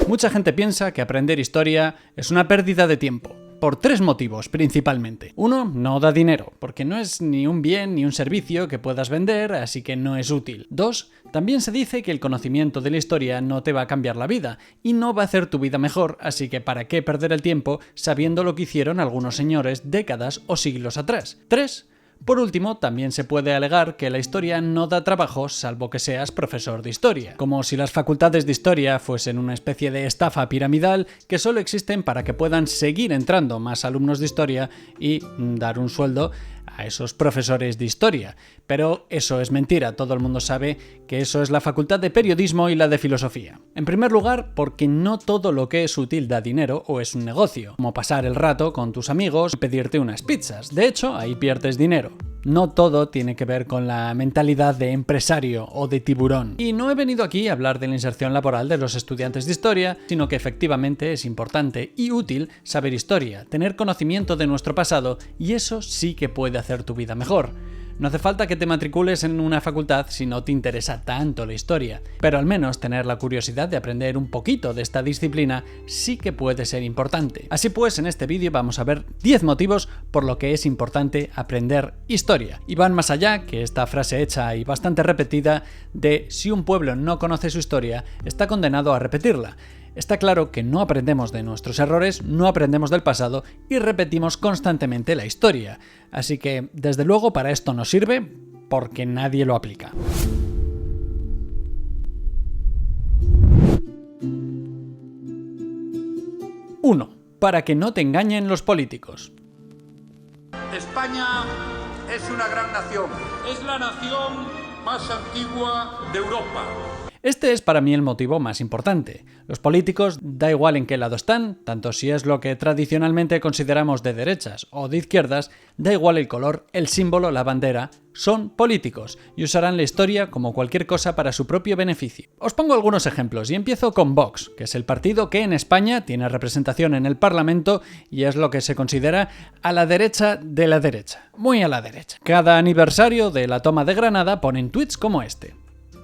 Mucha gente piensa que aprender historia es una pérdida de tiempo. Por 3 motivos, principalmente. 1, no da dinero, porque no es ni un bien ni un servicio que puedas vender, así que no es útil. 2, también se dice que el conocimiento de la historia no te va a cambiar la vida, y no va a hacer tu vida mejor, así que ¿para qué perder el tiempo sabiendo lo que hicieron algunos señores décadas o siglos atrás? 3, por último, también se puede alegar que la historia no da trabajo salvo que seas profesor de historia, como si las facultades de historia fuesen una especie de estafa piramidal que solo existen para que puedan seguir entrando más alumnos de historia y dar un sueldo a esos profesores de historia. Pero eso es mentira, todo el mundo sabe que eso es la facultad de periodismo y la de filosofía. En primer lugar, porque no todo lo que es útil da dinero o es un negocio, como pasar el rato con tus amigos y pedirte unas pizzas. De hecho, ahí pierdes dinero. No todo tiene que ver con la mentalidad de empresario o de tiburón. Y no he venido aquí a hablar de la inserción laboral de los estudiantes de historia, sino que efectivamente es importante y útil saber historia, tener conocimiento de nuestro pasado, y eso sí que puede hacer tu vida mejor. No hace falta que te matricules en una facultad si no te interesa tanto la historia, pero al menos tener la curiosidad de aprender un poquito de esta disciplina sí que puede ser importante. Así pues, en este vídeo vamos a ver 10 motivos por lo que es importante aprender historia. Y van más allá que esta frase hecha y bastante repetida de si un pueblo no conoce su historia, está condenado a repetirla. Está claro que no aprendemos de nuestros errores, no aprendemos del pasado y repetimos constantemente la historia. Así que, desde luego, para esto nos sirve porque nadie lo aplica. Uno, para que no te engañen los políticos. España es una gran nación. Es la nación más antigua de Europa. Este es para mí el motivo más importante. Los políticos, da igual en qué lado están, tanto si es lo que tradicionalmente consideramos de derechas o de izquierdas, da igual el color, el símbolo, la bandera, son políticos y usarán la historia como cualquier cosa para su propio beneficio. Os pongo algunos ejemplos y empiezo con Vox, que es el partido que en España tiene representación en el Parlamento y es lo que se considera a la derecha de la derecha, muy a la derecha. Cada aniversario de la toma de Granada ponen tweets como este.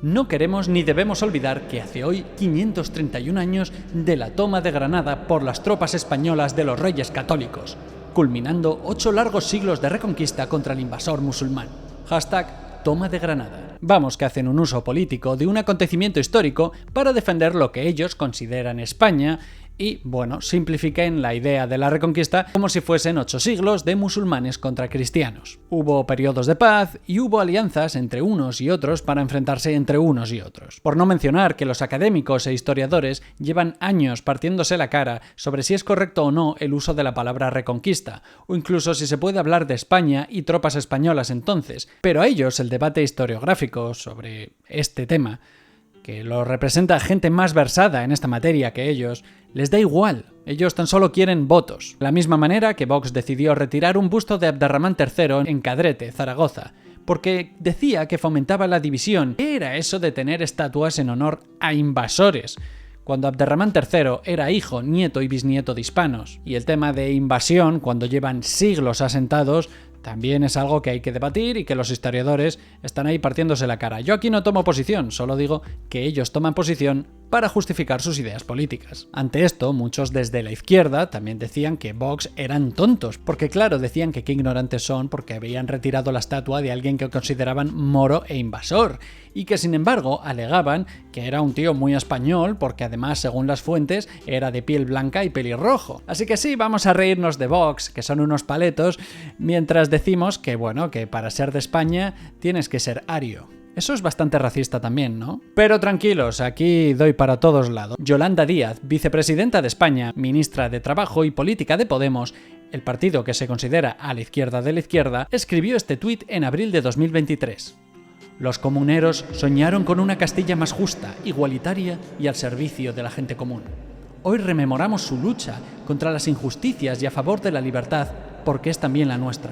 No queremos ni debemos olvidar que hace hoy 531 años de la toma de Granada por las tropas españolas de los Reyes Católicos, culminando 8 largos siglos de reconquista contra el invasor musulmán. Hashtag Toma de Granada. Vamos que hacen un uso político de un acontecimiento histórico para defender lo que ellos consideran España y, bueno, simplifiquen la idea de la reconquista como si fuesen 8 siglos de musulmanes contra cristianos. Hubo periodos de paz y hubo alianzas entre unos y otros para enfrentarse entre unos y otros. Por no mencionar que los académicos e historiadores llevan años partiéndose la cara sobre si es correcto o no el uso de la palabra reconquista, o incluso si se puede hablar de España y tropas españolas entonces, pero a ellos el debate historiográfico sobre este tema, que lo representa gente más versada en esta materia que ellos, les da igual. Ellos tan solo quieren votos. De la misma manera que Vox decidió retirar un busto de Abderramán III en Cadrete, Zaragoza, porque decía que fomentaba la división. ¿Qué era eso de tener estatuas en honor a invasores? Cuando Abderramán III era hijo, nieto y bisnieto de hispanos. Y el tema de invasión, cuando llevan siglos asentados, también es algo que hay que debatir y que los historiadores están ahí partiéndose la cara. Yo aquí no tomo posición, solo digo que ellos toman posición para justificar sus ideas políticas. Ante esto, muchos desde la izquierda también decían que Vox eran tontos, porque claro, decían que qué ignorantes son porque habían retirado la estatua de alguien que consideraban moro e invasor, y que sin embargo alegaban que era un tío muy español porque además, según las fuentes, era de piel blanca y pelirrojo. Así que sí, vamos a reírnos de Vox, que son unos paletos, mientras decimos que, bueno, que para ser de España tienes que ser ario. Eso es bastante racista también, ¿no? Pero tranquilos, aquí doy para todos lados. Yolanda Díaz, vicepresidenta de España, ministra de Trabajo y Política de Podemos, el partido que se considera a la izquierda de la izquierda, escribió este tuit en abril de 2023. Los comuneros soñaron con una Castilla más justa, igualitaria y al servicio de la gente común. Hoy rememoramos su lucha contra las injusticias y a favor de la libertad, porque es también la nuestra.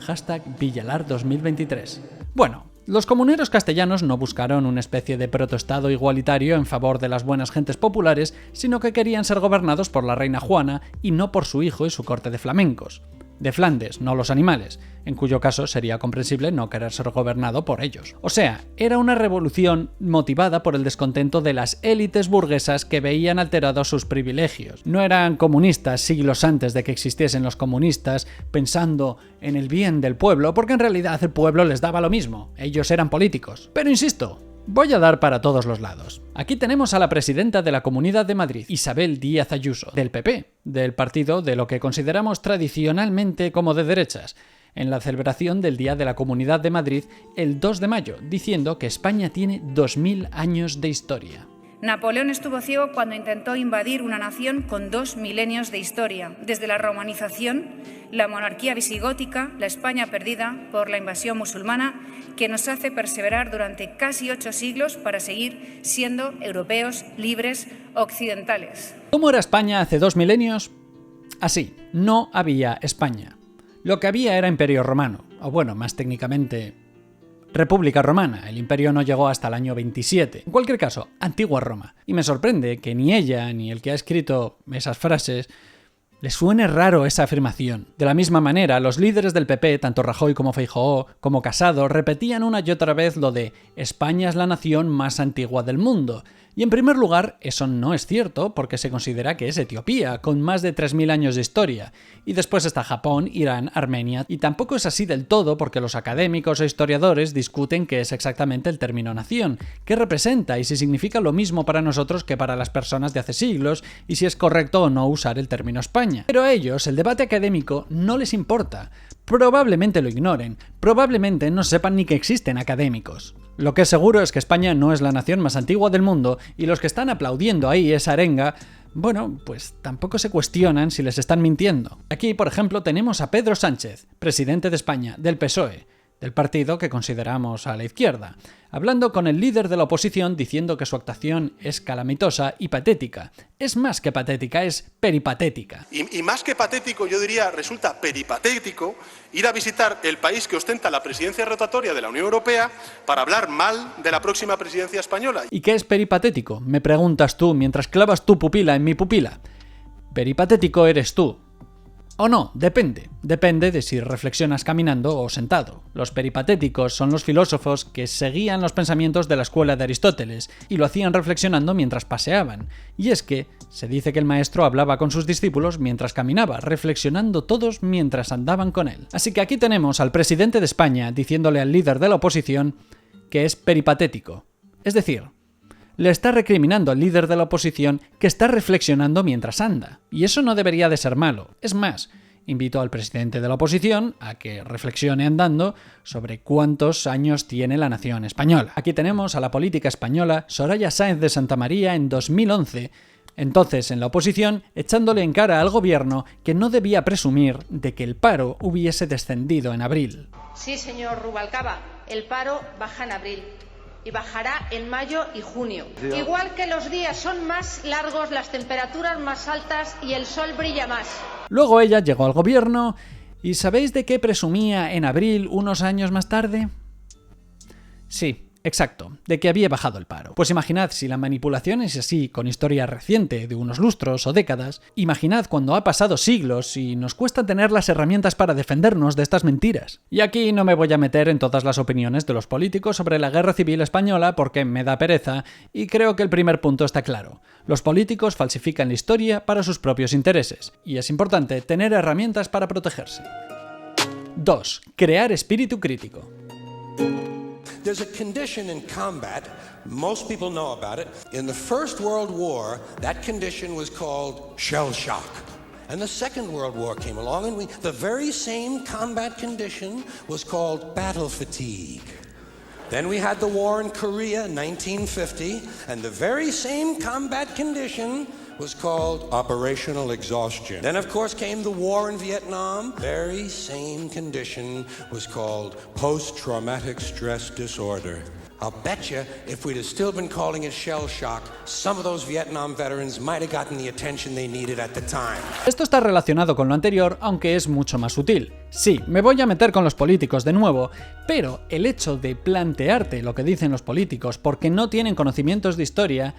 Hashtag Villalar 2023. Bueno, los comuneros castellanos no buscaron una especie de protoestado igualitario en favor de las buenas gentes populares, sino que querían ser gobernados por la reina Juana y no por su hijo y su corte de flamencos. de Flandes, no los animales, en cuyo caso sería comprensible no querer ser gobernado por ellos. O sea, era una revolución motivada por el descontento de las élites burguesas que veían alterados sus privilegios. No eran comunistas siglos antes de que existiesen los comunistas pensando en el bien del pueblo, porque en realidad el pueblo les daba lo mismo, ellos eran políticos. Pero insisto, voy a dar para todos los lados. Aquí tenemos a la presidenta de la Comunidad de Madrid, Isabel Díaz Ayuso, del PP, del partido de lo que consideramos tradicionalmente como de derechas, en la celebración del Día de la Comunidad de Madrid el 2 de mayo, diciendo que España tiene 2000 años de historia. Napoleón estuvo ciego cuando intentó invadir una nación con 2 milenios de historia, desde la romanización, la monarquía visigótica, la España perdida por la invasión musulmana, que nos hace perseverar durante casi 8 siglos para seguir siendo europeos libres occidentales. ¿Cómo era España hace 2 milenios? Así, no había España. Lo que había era Imperio Romano, o bueno, más técnicamente, República Romana. El imperio no llegó hasta el año 27. En cualquier caso, Antigua Roma. Y me sorprende que ni ella ni el que ha escrito esas frases les suene raro esa afirmación. De la misma manera, los líderes del PP, tanto Rajoy como Feijóo, como Casado, repetían una y otra vez lo de España es la nación más antigua del mundo. Y en primer lugar, eso no es cierto porque se considera que es Etiopía, con más de 3000 años de historia. Y después está Japón, Irán, Armenia. Y tampoco es así del todo porque los académicos e historiadores discuten qué es exactamente el término nación, qué representa y si significa lo mismo para nosotros que para las personas de hace siglos, y si es correcto o no usar el término España. Pero a ellos el debate académico no les importa. Probablemente lo ignoren, probablemente no sepan ni que existen académicos. Lo que es seguro es que España no es la nación más antigua del mundo y los que están aplaudiendo ahí esa arenga, bueno, pues tampoco se cuestionan si les están mintiendo. Aquí, por ejemplo, tenemos a Pedro Sánchez, presidente de España, del PSOE, del partido que consideramos a la izquierda, hablando con el líder de la oposición diciendo que su actuación es calamitosa y patética. Es más que patética, es peripatética. Y más que patético, yo diría, resulta peripatético ir a visitar el país que ostenta la presidencia rotatoria de la Unión Europea para hablar mal de la próxima presidencia española. ¿Y qué es peripatético? Me preguntas tú mientras clavas tu pupila en mi pupila. Peripatético eres tú. O no, depende. Depende de si reflexionas caminando o sentado. Los peripatéticos son los filósofos que seguían los pensamientos de la escuela de Aristóteles y lo hacían reflexionando mientras paseaban. Y es que se dice que el maestro hablaba con sus discípulos mientras caminaba, reflexionando todos mientras andaban con él. Así que aquí tenemos al presidente de España diciéndole al líder de la oposición que es peripatético. Es decir, le está recriminando al líder de la oposición que está reflexionando mientras anda. Y eso no debería de ser malo. Es más, invito al presidente de la oposición a que reflexione andando sobre cuántos años tiene la nación española. Aquí tenemos a la política española Soraya Sáenz de Santamaría en 2011, entonces en la oposición, echándole en cara al gobierno que no debía presumir de que el paro hubiese descendido en abril. Sí, señor Rubalcaba, el paro baja en abril. Y bajará en mayo y junio. Igual que los días son más largos, las temperaturas más altas y el sol brilla más. Luego ella llegó al gobierno y ¿sabéis de qué presumía en abril unos años más tarde? Sí, exacto, de que había bajado el paro. Pues imaginad si la manipulación es así con historia reciente de unos lustros o décadas, imaginad cuando ha pasado siglos y nos cuesta tener las herramientas para defendernos de estas mentiras. Y aquí no me voy a meter en todas las opiniones de los políticos sobre la guerra civil española porque me da pereza y creo que el primer punto está claro. Los políticos falsifican la historia para sus propios intereses y es importante tener herramientas para protegerse. 2. Crear espíritu crítico. There's a condition in combat, most people know about it. In the First World War, that condition was called shell shock. And the Second World War came along and the very same combat condition was called battle fatigue. Then we had the war in Korea in 1950, and the very same combat condition was called operational exhaustion. Then, of course, came the war in Vietnam. Very same condition was called post-traumatic stress disorder. I'll bet you if we'd have still been calling it shell shock, some of those Vietnam veterans might have gotten the attention they needed at the time. Esto está relacionado con lo anterior, aunque es mucho más sutil. Sí, me voy a meter con los políticos de nuevo, pero el hecho de plantearte lo que dicen los políticos porque no tienen conocimientos de historia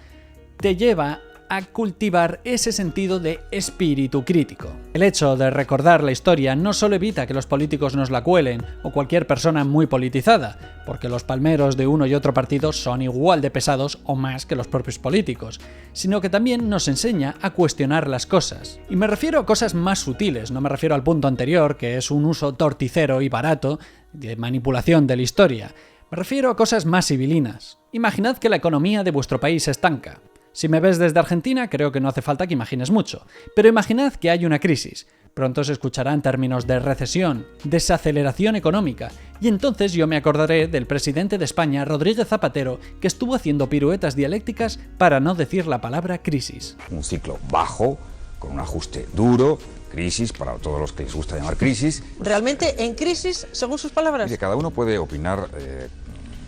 te lleva a cultivar ese sentido de espíritu crítico. El hecho de recordar la historia no solo evita que los políticos nos la cuelen o cualquier persona muy politizada, porque los palmeros de uno y otro partido son igual de pesados o más que los propios políticos, sino que también nos enseña a cuestionar las cosas. Y me refiero a cosas más sutiles, no me refiero al punto anterior, que es un uso torticero y barato de manipulación de la historia. Me refiero a cosas más civilinas. Imaginad que la economía de vuestro país se estanca. Si me ves desde Argentina, creo que no hace falta que imagines mucho. Pero imaginad que hay una crisis. Pronto se escucharán términos de recesión, desaceleración económica, y entonces yo me acordaré del presidente de España, Rodríguez Zapatero, que estuvo haciendo piruetas dialécticas para no decir la palabra crisis. Un ciclo bajo, con un ajuste duro, crisis, para todos los que les gusta llamar crisis. ¿Realmente en crisis, según sus palabras? Mire, cada uno puede opinar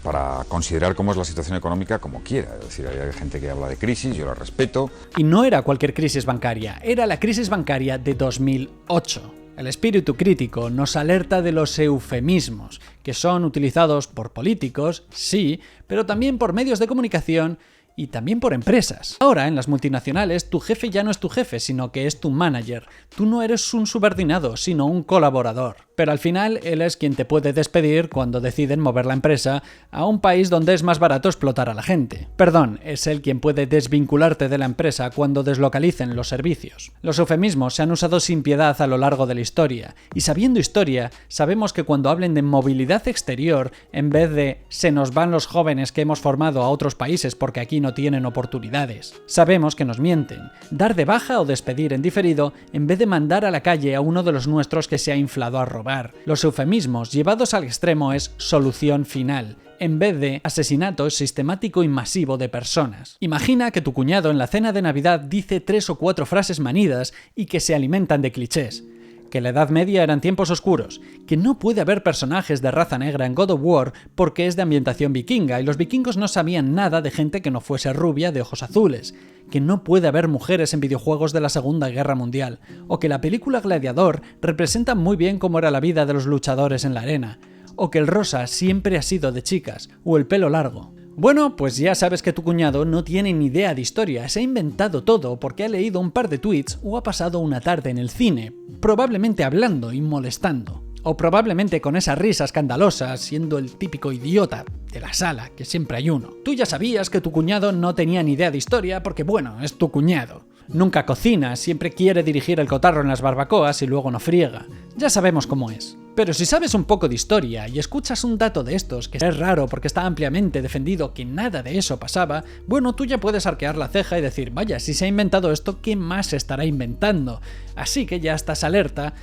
para considerar cómo es la situación económica como quiera. Es decir, hay gente que habla de crisis, yo la respeto. Y no era cualquier crisis bancaria, era la crisis bancaria de 2008. El espíritu crítico nos alerta de los eufemismos, que son utilizados por políticos, sí, pero también por medios de comunicación y también por empresas. Ahora, en las multinacionales, tu jefe ya no es tu jefe, sino que es tu manager. Tú no eres un subordinado, sino un colaborador. Pero al final, él es quien te puede despedir cuando deciden mover la empresa a un país donde es más barato explotar a la gente. Perdón, es él quien puede desvincularte de la empresa cuando deslocalicen los servicios. Los eufemismos se han usado sin piedad a lo largo de la historia, y sabiendo historia, sabemos que cuando hablen de movilidad exterior, en vez de "se nos van los jóvenes que hemos formado a otros países porque aquí no tienen oportunidades", sabemos que nos mienten. Dar de baja o despedir en diferido en vez de mandar a la calle a uno de los nuestros que se ha inflado a robar. Los eufemismos llevados al extremo es solución final, en vez de asesinato sistemático y masivo de personas. Imagina que tu cuñado en la cena de Navidad dice 3 o 4 frases manidas y que se alimentan de clichés. Que la Edad Media eran tiempos oscuros, que no puede haber personajes de raza negra en God of War porque es de ambientación vikinga y los vikingos no sabían nada de gente que no fuese rubia de ojos azules, que no puede haber mujeres en videojuegos de la Segunda Guerra Mundial, o que la película Gladiador representa muy bien cómo era la vida de los luchadores en la arena, o que el rosa siempre ha sido de chicas, o el pelo largo. Bueno, pues ya sabes que tu cuñado no tiene ni idea de historia, se ha inventado todo porque ha leído un par de tweets o ha pasado una tarde en el cine, probablemente hablando y molestando. O probablemente con esa risa escandalosa, siendo el típico idiota de la sala, que siempre hay uno. Tú ya sabías que tu cuñado no tenía ni idea de historia porque, bueno, es tu cuñado. Nunca cocina, siempre quiere dirigir el cotarro en las barbacoas y luego no friega. Ya sabemos cómo es. Pero si sabes un poco de historia y escuchas un dato de estos, que es raro porque está ampliamente defendido que nada de eso pasaba, bueno, tú ya puedes arquear la ceja y decir, vaya, si se ha inventado esto, ¿qué más se estará inventando? Así que ya estás alerta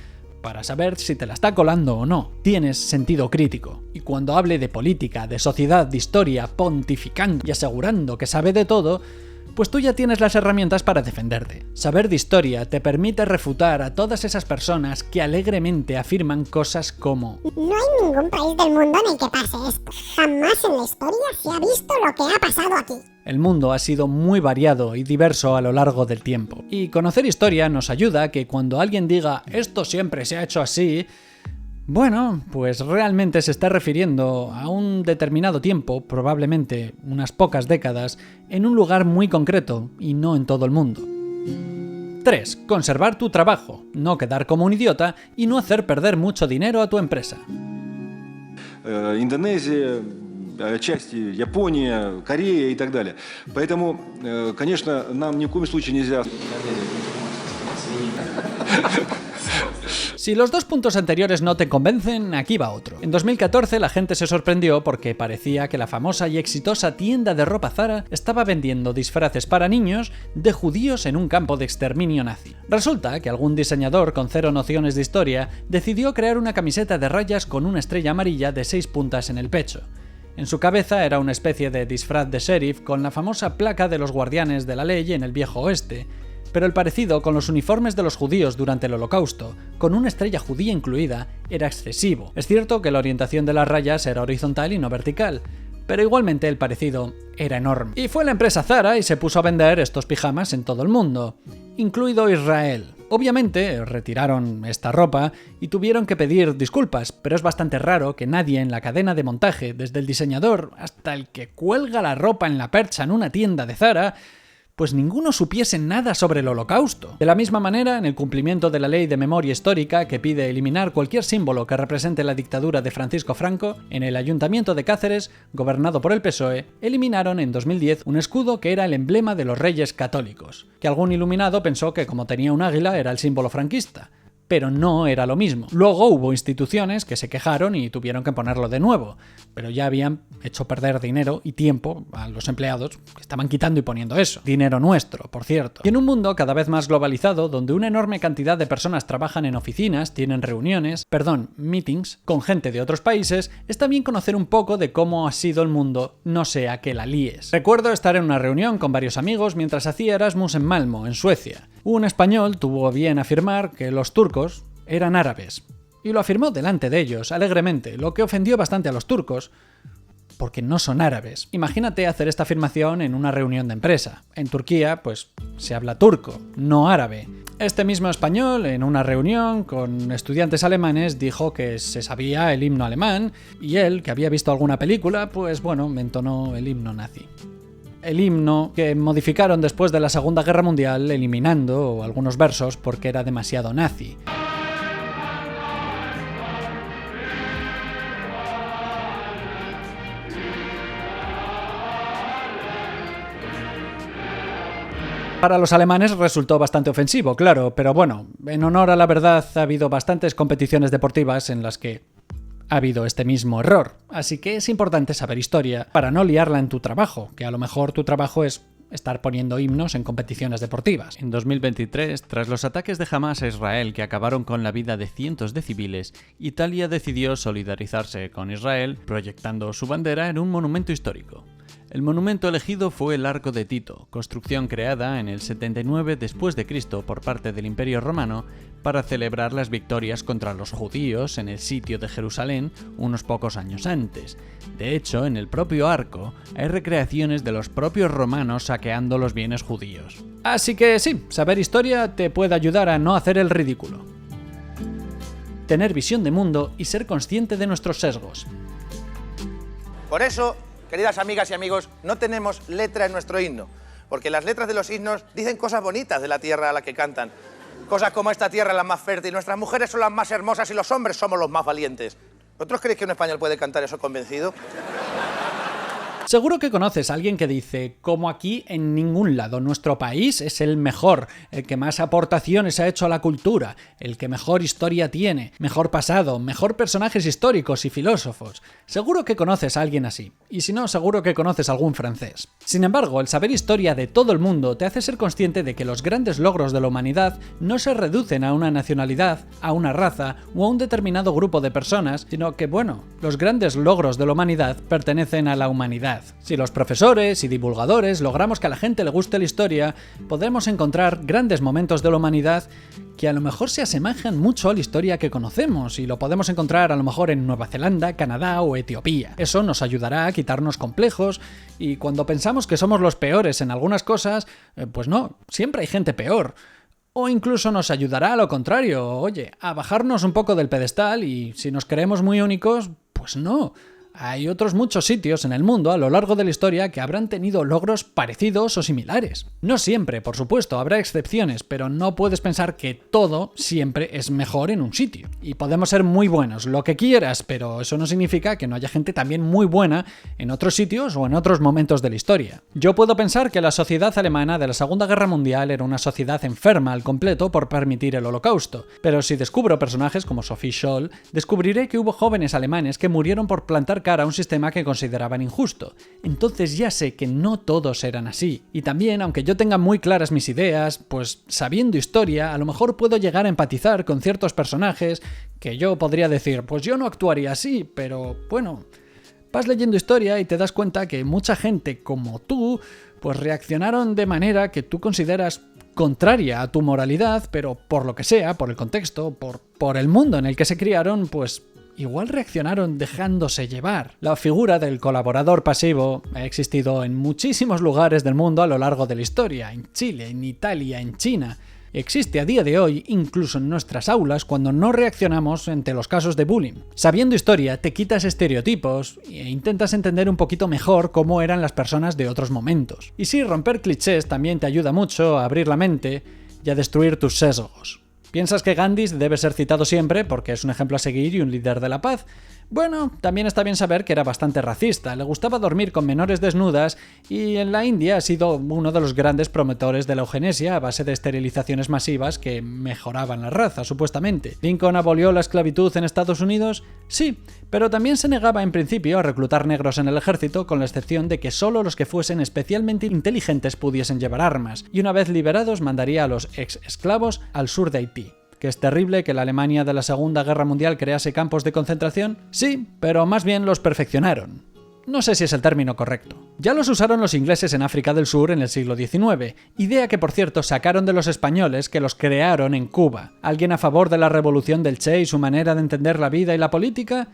para saber si te la está colando o no. Tienes sentido crítico. Y cuando hable de política, de sociedad, de historia, pontificando y asegurando que sabe de todo, pues tú ya tienes las herramientas para defenderte. Saber de historia te permite refutar a todas esas personas que alegremente afirman cosas como: no hay ningún país del mundo en el que pase esto. Jamás en la historia se ha visto lo que ha pasado aquí. El mundo ha sido muy variado y diverso a lo largo del tiempo. Y conocer historia nos ayuda a que cuando alguien diga "esto siempre se ha hecho así", bueno, pues realmente se está refiriendo a un determinado tiempo, probablemente unas pocas décadas, en un lugar muy concreto y no en todo el mundo. 3. Conservar tu trabajo, no quedar como un idiota y no hacer perder mucho dinero a tu empresa. Индонезия, части Япония, Корея и так далее. Поэтому, конечно, нам ни в коем случае нельзя... Si los 2 puntos anteriores no te convencen, aquí va otro. En 2014 la gente se sorprendió porque parecía que la famosa y exitosa tienda de ropa Zara estaba vendiendo disfraces para niños de judíos en un campo de exterminio nazi. Resulta que algún diseñador con 0 nociones de historia decidió crear una camiseta de rayas con una estrella amarilla de 6 puntas en el pecho. En su cabeza era una especie de disfraz de sheriff con la famosa placa de los guardianes de la ley en el viejo oeste. Pero el parecido con los uniformes de los judíos durante el Holocausto, con una estrella judía incluida, era excesivo. Es cierto que la orientación de las rayas era horizontal y no vertical, pero igualmente el parecido era enorme. Y fue la empresa Zara y se puso a vender estos pijamas en todo el mundo, incluido Israel. Obviamente retiraron esta ropa y tuvieron que pedir disculpas, pero es bastante raro que nadie en la cadena de montaje, desde el diseñador hasta el que cuelga la ropa en la percha en una tienda de Zara, pues ninguno supiese nada sobre el Holocausto. De la misma manera, en el cumplimiento de la Ley de Memoria Histórica, que pide eliminar cualquier símbolo que represente la dictadura de Francisco Franco, en el Ayuntamiento de Cáceres, gobernado por el PSOE, eliminaron en 2010 un escudo que era el emblema de los Reyes Católicos, que algún iluminado pensó que como tenía un águila era el símbolo franquista. Pero no era lo mismo. Luego hubo instituciones que se quejaron y tuvieron que ponerlo de nuevo, pero ya habían hecho perder dinero y tiempo a los empleados que estaban quitando y poniendo eso. Dinero nuestro, por cierto. Y en un mundo cada vez más globalizado, donde una enorme cantidad de personas trabajan en oficinas, tienen meetings, con gente de otros países, está bien conocer un poco de cómo ha sido el mundo, no sea que la líes. Recuerdo estar en una reunión con varios amigos mientras hacía Erasmus en Malmö, en Suecia. Un español tuvo a bien afirmar que los turcos eran árabes, y lo afirmó delante de ellos, alegremente, lo que ofendió bastante a los turcos, porque no son árabes. Imagínate hacer esta afirmación en una reunión de empresa. En Turquía, pues, se habla turco, no árabe. Este mismo español, en una reunión con estudiantes alemanes, dijo que se sabía el himno alemán, y él, que había visto alguna película, pues bueno, me entonó el himno nazi. El himno que modificaron después de la Segunda Guerra Mundial, eliminando algunos versos porque era demasiado nazi. Para los alemanes resultó bastante ofensivo, claro, pero bueno, en honor a la verdad ha habido bastantes competiciones deportivas en las que ha habido este mismo error, así que es importante saber historia para no liarla en tu trabajo, que a lo mejor tu trabajo es estar poniendo himnos en competiciones deportivas. En 2023, tras los ataques de Hamas a Israel que acabaron con la vida de cientos de civiles, Italia decidió solidarizarse con Israel, proyectando su bandera en un monumento histórico. El monumento elegido fue el Arco de Tito, construcción creada en el 79 después de Cristo por parte del Imperio Romano para celebrar las victorias contra los judíos en el sitio de Jerusalén unos pocos años antes. De hecho, en el propio arco hay recreaciones de los propios romanos saqueando los bienes judíos. Así que sí, saber historia te puede ayudar a no hacer el ridículo. Tener visión de mundo y ser consciente de nuestros sesgos. Por eso, queridas amigas y amigos, no tenemos letra en nuestro himno, porque las letras de los himnos dicen cosas bonitas de la tierra a la que cantan. Cosas como esta tierra es la más fértil, nuestras mujeres son las más hermosas y los hombres somos los más valientes. ¿Vosotros creéis que un español puede cantar eso convencido? Seguro que conoces a alguien que dice, como aquí en ningún lado, nuestro país es el mejor, el que más aportaciones ha hecho a la cultura, el que mejor historia tiene, mejor pasado, mejor personajes históricos y filósofos. Seguro que conoces a alguien así, y si no, seguro que conoces a algún francés. Sin embargo, el saber historia de todo el mundo te hace ser consciente de que los grandes logros de la humanidad no se reducen a una nacionalidad, a una raza o a un determinado grupo de personas, sino que, bueno, los grandes logros de la humanidad pertenecen a la humanidad. Si los profesores y divulgadores logramos que a la gente le guste la historia, podremos encontrar grandes momentos de la humanidad que a lo mejor se asemejan mucho a la historia que conocemos y lo podemos encontrar a lo mejor en Nueva Zelanda, Canadá o Etiopía. Eso nos ayudará a quitarnos complejos y cuando pensamos que somos los peores en algunas cosas, pues no, siempre hay gente peor. O incluso nos ayudará a lo contrario, oye, a bajarnos un poco del pedestal y si nos creemos muy únicos, pues no. Hay otros muchos sitios en el mundo a lo largo de la historia que habrán tenido logros parecidos o similares. No siempre, por supuesto, habrá excepciones, pero no puedes pensar que todo siempre es mejor en un sitio. Y podemos ser muy buenos, lo que quieras, pero eso no significa que no haya gente también muy buena en otros sitios o en otros momentos de la historia. Yo puedo pensar que la sociedad alemana de la Segunda Guerra Mundial era una sociedad enferma al completo por permitir el Holocausto, pero si descubro personajes como Sophie Scholl, descubriré que hubo jóvenes alemanes que murieron por plantar a un sistema que consideraban injusto. Entonces ya sé que no todos eran así. Y también, aunque yo tenga muy claras mis ideas, pues sabiendo historia, a lo mejor puedo llegar a empatizar con ciertos personajes que yo podría decir, pues yo no actuaría así, pero bueno, vas leyendo historia y te das cuenta que mucha gente como tú, pues reaccionaron de manera que tú consideras contraria a tu moralidad, pero por lo que sea, por el contexto, por el mundo en el que se criaron, pues igual reaccionaron dejándose llevar. La figura del colaborador pasivo ha existido en muchísimos lugares del mundo a lo largo de la historia, en Chile, en Italia, en China. Existe a día de hoy, incluso en nuestras aulas, cuando no reaccionamos ante los casos de bullying. Sabiendo historia, te quitas estereotipos e intentas entender un poquito mejor cómo eran las personas de otros momentos. Y sí, romper clichés también te ayuda mucho a abrir la mente y a destruir tus sesgos. ¿Piensas que Gandhi debe ser citado siempre porque es un ejemplo a seguir y un líder de la paz? Bueno, también está bien saber que era bastante racista, le gustaba dormir con menores desnudas y en la India ha sido uno de los grandes promotores de la eugenesia a base de esterilizaciones masivas que mejoraban la raza, supuestamente. ¿Lincoln abolió la esclavitud en Estados Unidos? Sí, pero también se negaba en principio a reclutar negros en el ejército con la excepción de que solo los que fuesen especialmente inteligentes pudiesen llevar armas, y una vez liberados mandaría a los ex-esclavos al sur de Haití. ¿Que es terrible que la Alemania de la Segunda Guerra Mundial crease campos de concentración? Sí, pero más bien los perfeccionaron. No sé si es el término correcto. Ya los usaron los ingleses en África del Sur en el siglo XIX, idea que por cierto sacaron de los españoles que los crearon en Cuba. ¿Alguien a favor de la revolución del Che y su manera de entender la vida y la política?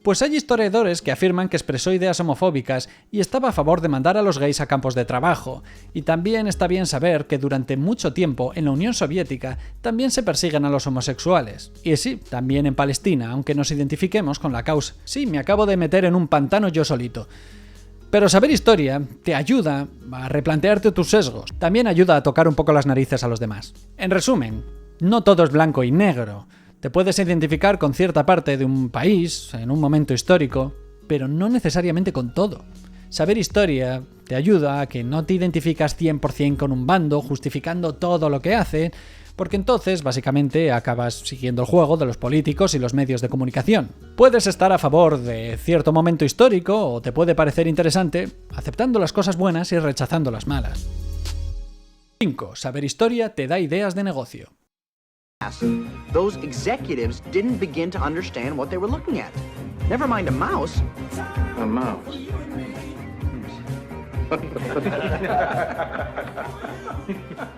Pues hay historiadores que afirman que expresó ideas homofóbicas y estaba a favor de mandar a los gays a campos de trabajo. Y también está bien saber que durante mucho tiempo en la Unión Soviética también se persiguen a los homosexuales. Y sí, también en Palestina, aunque nos identifiquemos con la causa. Sí, me acabo de meter en un pantano yo solito. Pero saber historia te ayuda a replantearte tus sesgos. También ayuda a tocar un poco las narices a los demás. En resumen, no todo es blanco y negro. Te puedes identificar con cierta parte de un país, en un momento histórico, pero no necesariamente con todo. Saber historia te ayuda a que no te identificas 100% con un bando, justificando todo lo que hace, porque entonces básicamente acabas siguiendo el juego de los políticos y los medios de comunicación. Puedes estar a favor de cierto momento histórico o te puede parecer interesante, aceptando las cosas buenas y rechazando las malas. 5. Saber historia te da ideas de negocio. Those executives didn't begin to understand what they were looking at. Never mind a mouse. A mouse.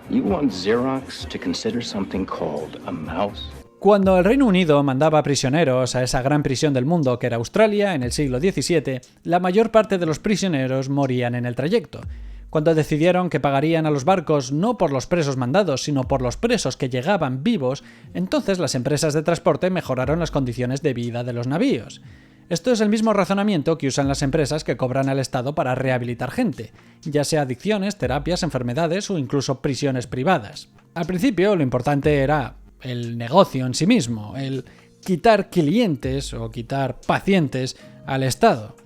You want Xerox to consider something called a mouse? Cuando el Reino Unido mandaba prisioneros a esa gran prisión del mundo que era Australia en el siglo XVII, la mayor parte de los prisioneros morían en el trayecto. Cuando decidieron que pagarían a los barcos no por los presos mandados, sino por los presos que llegaban vivos, entonces las empresas de transporte mejoraron las condiciones de vida de los navíos. Esto es el mismo razonamiento que usan las empresas que cobran al Estado para rehabilitar gente, ya sea adicciones, terapias, enfermedades o incluso prisiones privadas. Al principio lo importante era el negocio en sí mismo, el quitar clientes o quitar pacientes al Estado.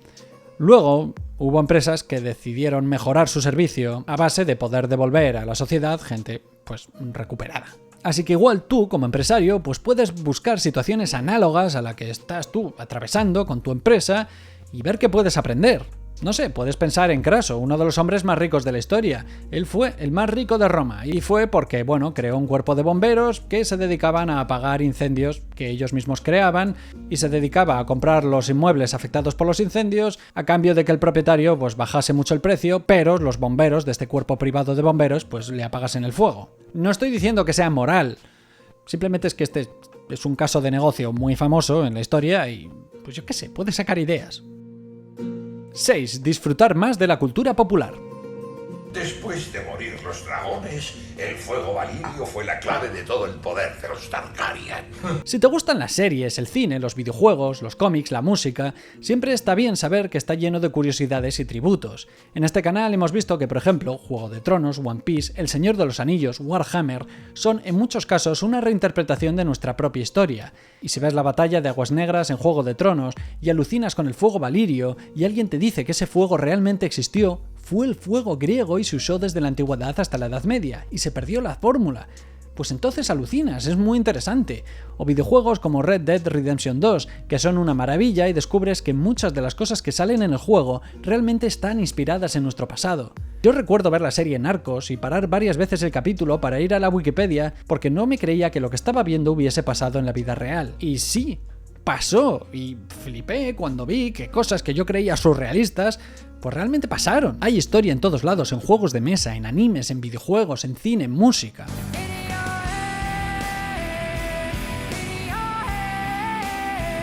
Luego hubo empresas que decidieron mejorar su servicio a base de poder devolver a la sociedad gente recuperada. Así que igual tú, como empresario, puedes buscar situaciones análogas a la que estás tú atravesando con tu empresa y ver qué puedes aprender. No sé, puedes pensar en Craso, uno de los hombres más ricos de la historia. Él fue el más rico de Roma y fue porque, creó un cuerpo de bomberos que se dedicaban a apagar incendios que ellos mismos creaban y se dedicaba a comprar los inmuebles afectados por los incendios a cambio de que el propietario bajase mucho el precio, pero los bomberos de este cuerpo privado de bomberos le apagasen el fuego. No estoy diciendo que sea moral, simplemente es que este es un caso de negocio muy famoso en la historia y, yo qué sé, puedes sacar ideas. 6. Disfrutar más de la cultura popular. Después de morir los dragones, el fuego valirio fue la clave de todo el poder de los Targaryen. Si te gustan las series, el cine, los videojuegos, los cómics, la música, siempre está bien saber que está lleno de curiosidades y tributos. En este canal hemos visto que, por ejemplo, Juego de Tronos, One Piece, El Señor de los Anillos, Warhammer, son en muchos casos una reinterpretación de nuestra propia historia. Y si ves la batalla de Aguas Negras en Juego de Tronos y alucinas con el fuego valirio y alguien te dice que ese fuego realmente existió, fue el fuego griego y se usó desde la antigüedad hasta la Edad Media, y se perdió la fórmula. Pues entonces alucinas, es muy interesante. O videojuegos como Red Dead Redemption 2, que son una maravilla y descubres que muchas de las cosas que salen en el juego realmente están inspiradas en nuestro pasado. Yo recuerdo ver la serie Narcos y parar varias veces el capítulo para ir a la Wikipedia porque no me creía que lo que estaba viendo hubiese pasado en la vida real. Y sí, pasó, y flipé cuando vi que cosas que yo creía surrealistas realmente pasaron. Hay historia en todos lados, en juegos de mesa, en animes, en videojuegos, en cine, en música.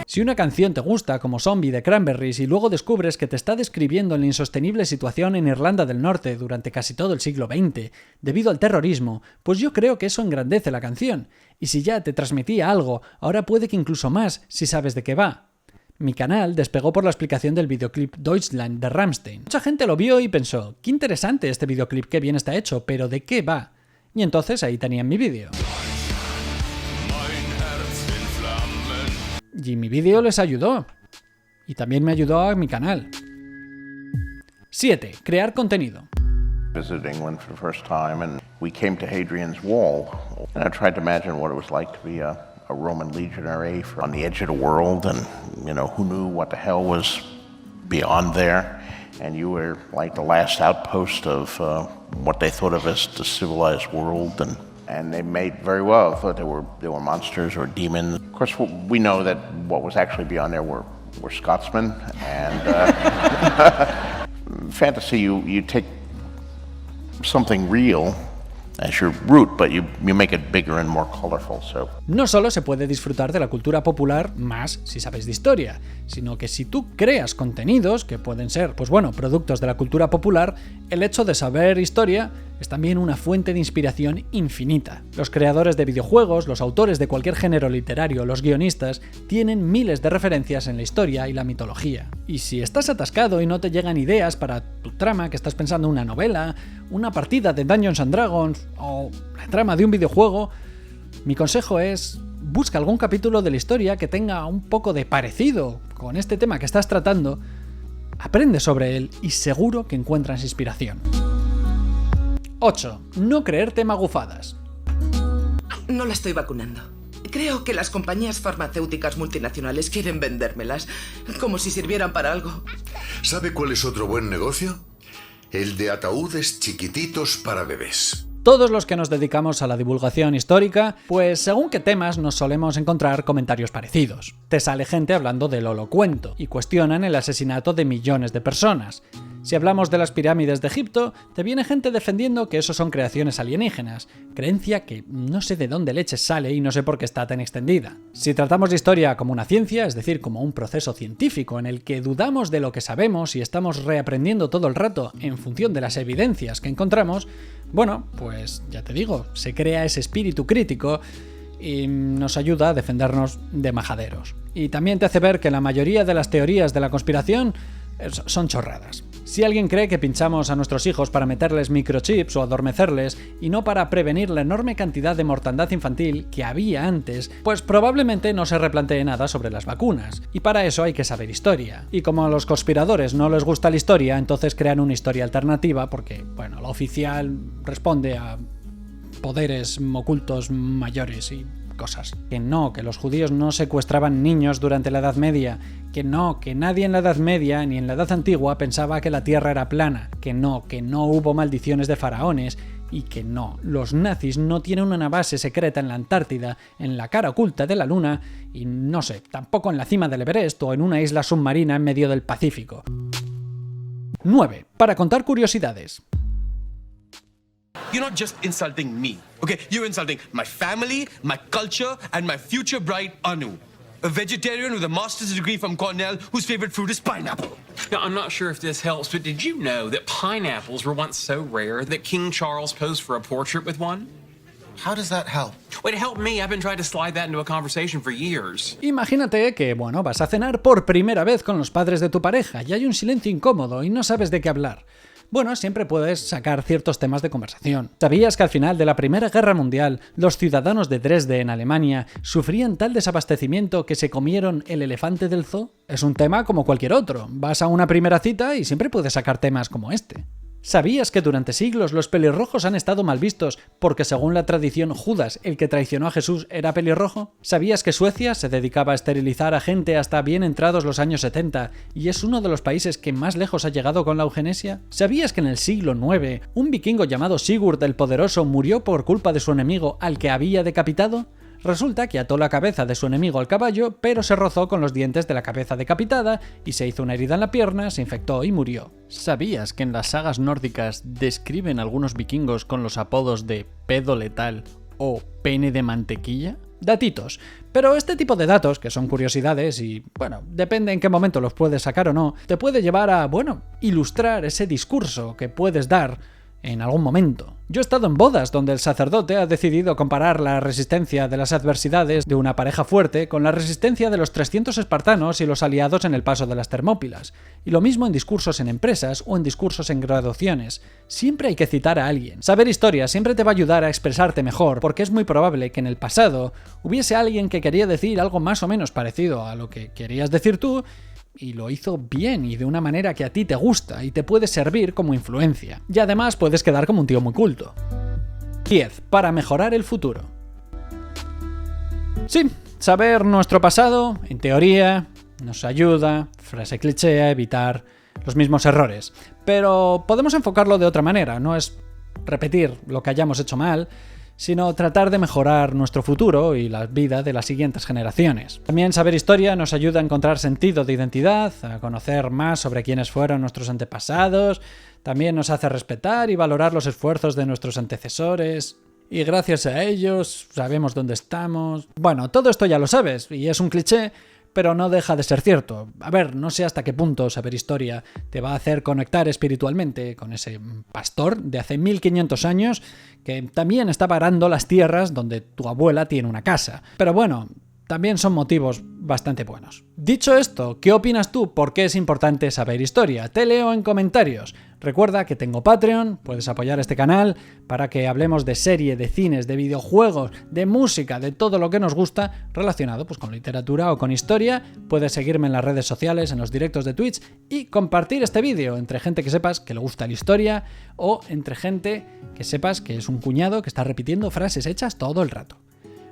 Si Si una canción te gusta, como Zombie de Cranberries, y luego descubres que te está describiendo la insostenible situación en Irlanda del Norte durante casi todo el siglo XX, debido al terrorismo, pues yo creo que eso engrandece la canción. Y si ya te transmitía algo, ahora puede que incluso más si sabes de qué va. Mi canal despegó por la explicación del videoclip Deutschland de Rammstein. Mucha gente lo vio y pensó, qué interesante este videoclip, qué bien está hecho, pero ¿de qué va? Y entonces ahí tenían mi vídeo. Y mi vídeo les ayudó. Y también me ayudó a mi canal. 7. Crear contenido. Visited England for the first time, and we came to Hadrian's Wall, and I tried to imagine what it was like to be a Roman legionary on the edge of the world, and who knew what the hell was beyond there, and you were like the last outpost of what they thought of as the civilized world, and they made very well. I thought they were monsters or demons. Of course, we know that what was actually beyond there were Scotsmen, and fantasy, you take something real as your root, but you make it bigger and more colorful. So. No solo se puede disfrutar de la cultura popular más si sabes de historia, sino que si tú creas contenidos que pueden ser, productos de la cultura popular, el hecho de saber historia es también una fuente de inspiración infinita. Los creadores de videojuegos, los autores de cualquier género literario, los guionistas, tienen miles de referencias en la historia y la mitología. Y si estás atascado y no te llegan ideas para tu trama, que estás pensando una novela, una partida de Dungeons and Dragons o la trama de un videojuego, mi consejo es busca algún capítulo de la historia que tenga un poco de parecido con este tema que estás tratando, aprende sobre él y seguro que encuentras inspiración. 8. No creerte magufadas. No la estoy vacunando. Creo que las compañías farmacéuticas multinacionales quieren vendérmelas, como si sirvieran para algo. ¿Sabe cuál es otro buen negocio? El de ataúdes chiquititos para bebés. Todos los que nos dedicamos a la divulgación histórica, pues según qué temas nos solemos encontrar comentarios parecidos. Te sale gente hablando del Holocuento y cuestionan el asesinato de millones de personas. Si hablamos de las pirámides de Egipto, te viene gente defendiendo que eso son creaciones alienígenas, creencia que no sé de dónde leches sale y no sé por qué está tan extendida. Si tratamos de historia como una ciencia, es decir, como un proceso científico en el que dudamos de lo que sabemos y estamos reaprendiendo todo el rato en función de las evidencias que encontramos, pues ya te digo, se crea ese espíritu crítico y nos ayuda a defendernos de majaderos. Y también te hace ver que la mayoría de las teorías de la conspiración son chorradas. Si alguien cree que pinchamos a nuestros hijos para meterles microchips o adormecerles y no para prevenir la enorme cantidad de mortandad infantil que había antes, pues probablemente no se replantee nada sobre las vacunas. Y para eso hay que saber historia. Y como a los conspiradores no les gusta la historia, entonces crean una historia alternativa porque, la oficial responde a poderes ocultos mayores y cosas. Que los judíos no secuestraban niños durante la Edad Media, que nadie en la Edad Media ni en la Edad Antigua pensaba que la Tierra era plana, que no hubo maldiciones de faraones y que los nazis no tienen una base secreta en la Antártida, en la cara oculta de la Luna y tampoco en la cima del Everest o en una isla submarina en medio del Pacífico. 9. Para contar curiosidades. You're not just insulting me, okay? You're insulting my family, my culture, and my future bride, Anu. A vegetarian with a master's degree from Cornell whose favorite fruit is pineapple. Now, I'm not sure if this helps, but did you know that pineapples were once so rare that King Charles posed for a portrait with one? How does that help? Well, it helped me. I've been trying to slide that into a conversation for years. Imagínate que, vas a cenar por primera vez con los padres de tu pareja y hay un silencio incómodo y no sabes de qué hablar. Siempre puedes sacar ciertos temas de conversación. ¿Sabías que al final de la Primera Guerra Mundial, los ciudadanos de Dresde, en Alemania, sufrían tal desabastecimiento que se comieron el elefante del zoo? Es un tema como cualquier otro. Vas a una primera cita y siempre puedes sacar temas como este. ¿Sabías que durante siglos los pelirrojos han estado mal vistos porque según la tradición Judas, el que traicionó a Jesús, era pelirrojo? ¿Sabías que Suecia se dedicaba a esterilizar a gente hasta bien entrados los años 70 y es uno de los países que más lejos ha llegado con la eugenesia? ¿Sabías que en el siglo IX un vikingo llamado Sigurd el Poderoso murió por culpa de su enemigo al que había decapitado? Resulta que ató la cabeza de su enemigo al caballo, pero se rozó con los dientes de la cabeza decapitada y se hizo una herida en la pierna, se infectó y murió. ¿Sabías que en las sagas nórdicas describen algunos vikingos con los apodos de pedo letal o pene de mantequilla? datitos. Pero este tipo de datos, que son curiosidades y, bueno, depende en qué momento los puedes sacar o no, te puede llevar a, bueno, ilustrar ese discurso que puedes dar en algún momento. Yo he estado en bodas donde el sacerdote ha decidido comparar la resistencia de las adversidades de una pareja fuerte con la resistencia de los 300 espartanos y los aliados en el paso de las Termópilas. Y lo mismo en discursos en empresas o en discursos en graduaciones. Siempre hay que citar a alguien. Saber historia siempre te va a ayudar a expresarte mejor, porque es muy probable que en el pasado hubiese alguien que quería decir algo más o menos parecido a lo que querías decir tú, y lo hizo bien y de una manera que a ti te gusta y te puede servir como influencia. Y además puedes quedar como un tío muy culto. 10. Para mejorar el futuro. Sí, saber nuestro pasado, en teoría, nos ayuda, frase cliché, a evitar los mismos errores. Pero podemos enfocarlo de otra manera, no es repetir lo que hayamos hecho mal, sino tratar de mejorar nuestro futuro y la vida de las siguientes generaciones. También saber historia nos ayuda a encontrar sentido de identidad, a conocer más sobre quiénes fueron nuestros antepasados, también nos hace respetar y valorar los esfuerzos de nuestros antecesores, y gracias a ellos sabemos dónde estamos. Bueno, todo esto ya lo sabes, y es un cliché, pero no deja de ser cierto. A ver, no sé hasta qué punto saber historia te va a hacer conectar espiritualmente con ese pastor de hace 1500 años que también estaba arando las tierras donde tu abuela tiene una casa. Pero bueno, también son motivos bastante buenos. Dicho esto, ¿qué opinas tú? ¿Por qué es importante saber historia? Te leo en comentarios. Recuerda que tengo Patreon, puedes apoyar este canal para que hablemos de serie, de cines, de videojuegos, de música, de todo lo que nos gusta relacionado pues, con literatura o con historia. Puedes seguirme en las redes sociales, en los directos de Twitch y compartir este vídeo entre gente que sepas que le gusta la historia o entre gente que sepas que es un cuñado que está repitiendo frases hechas todo el rato.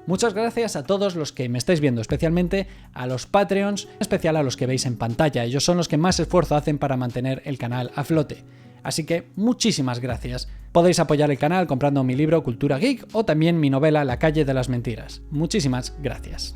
Muchas gracias a todos los que me estáis viendo, especialmente a los Patreons, en especial a los que veis en pantalla. Ellos son los que más esfuerzo hacen para mantener el canal a flote. Así que muchísimas gracias. Podéis apoyar el canal comprando mi libro Cultura Geek o también mi novela La calle de las mentiras. Muchísimas gracias.